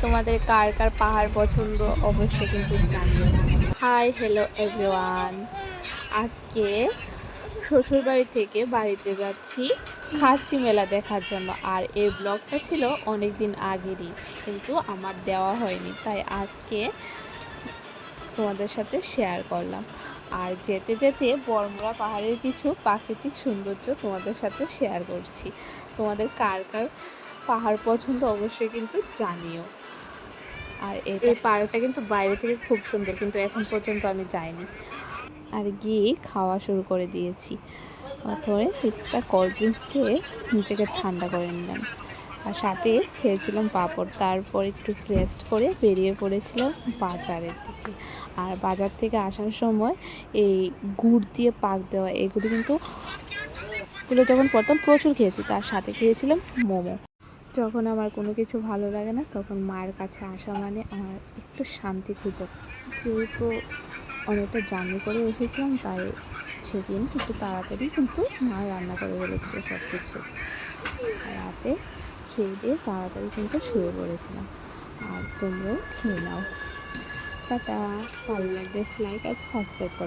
তোমাদের কার কার পাহাড় পছন্দ অবশ্যই কিন্তু জানিও। Hi hello everyone. আজকে শ্বশুরবাড়ি থেকে বাড়িতে যাচ্ছি খার্চি মেলা দেখার জন্য। আর এই ব্লগটা ছিল অনেক দিন আগেরই, কিন্তু আমার দেওয়া হয়নি, তাই আজকে তোমাদের সাথে শেয়ার করলাম। আর যেতে যেতে বড়মুড়া পাহাড়ের কিছু প্রাকৃতিক সৌন্দর্য তোমাদের সাথে শেয়ার করছি। তোমাদের কার কার পাহাড় পছন্দ অবশ্যই কিন্তু জানিও। আর এই পাহাড়টা কিন্তু বাইরে থেকে খুব সুন্দর, কিন্তু এখন পর্যন্ত আমি যাইনি। আর গিয়ে খাওয়া শুরু করে দিয়েছি। প্রথমে একটা কোল্ড ড্রিঙ্কস খেয়ে নিজেকে ঠান্ডা করে নিলাম, আর সাথে খেয়েছিলাম পাঁপড়। তারপর একটু রেস্ট করে বেরিয়ে পড়েছিলাম বাজারের দিকে। আর বাজার থেকে আসার সময় এই গুড় দিয়ে পাক দেওয়া এগুলো কিন্তু যখন পড়তাম প্রচুর খেয়েছি। তার সাথে খেয়েছিলাম মোমো। যখন আমার কোনো কিছু ভালো লাগে না, তখন মায়ের কাছে আসা মানে আমার একটু শান্তি খুঁজে। যেহেতু অনেকটা জার্নি করে এসেছিলাম, তাই সেদিন একটু তাড়াতাড়ি কিন্তু মা রান্না করে ফেলেছিল সব কিছু। রাতে খেয়ে দিয়ে তাড়াতাড়ি কিন্তু শুয়ে পড়েছিলাম। আর তোমরাও খেয়ে নাও। টাটা। ভালো লাগলে লাইক আর সাবস্ক্রাইব করো।